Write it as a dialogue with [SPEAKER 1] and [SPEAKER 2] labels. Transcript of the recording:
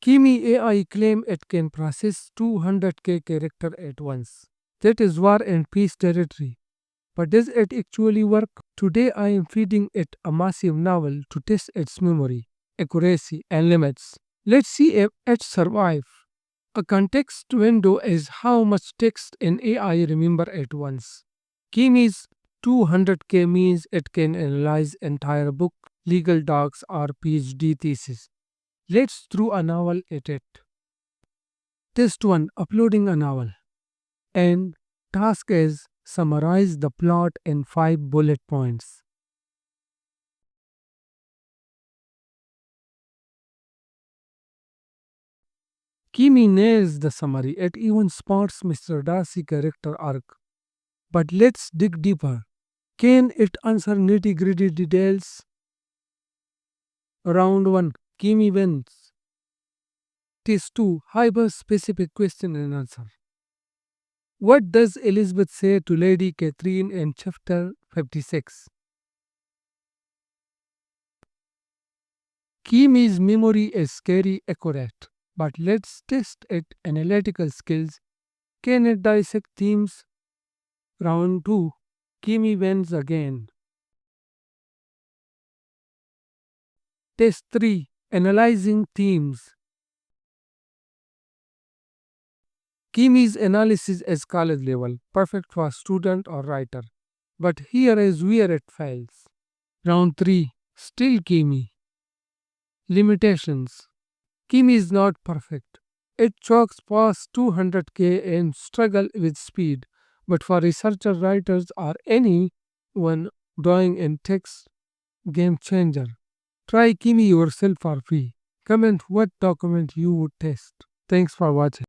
[SPEAKER 1] Kimi AI claim it can process 200k character at once. That is war and peace territory. But does it actually work? Today I am feeding it a massive novel to test its memory, accuracy, and limits. Let's see if it survives. A context window is how much text an AI remember at once. Kimi's 200k means it can analyze entire book, legal docs, or PhD thesis. Let's throw a novel at it. Test 1, uploading a novel. And task is summarize the plot in 5 bullet points. Kimi nails the summary. It even spots Mr. Darcy character arc. But let's dig deeper. Can it answer nitty-gritty details? Round 1. Kimi wins. Test 2. Hyper-specific question and answer. What does Elizabeth say to Lady Catherine in chapter 56? Kimi's memory is scary accurate, but let's test its analytical skills. Can it dissect themes? Round 2. Kimi wins again. Test 3. Analyzing themes. Kimi's analysis is college level, perfect for student or writer. But here is where it fails. Round 3. Still Kimi. Limitations. Kimi is not perfect. It chalks past 200k and struggle with speed. But for researcher writers or anyone drawing in text, game changer. Try Kimi yourself for free. Comment what document you would test. Thanks for watching.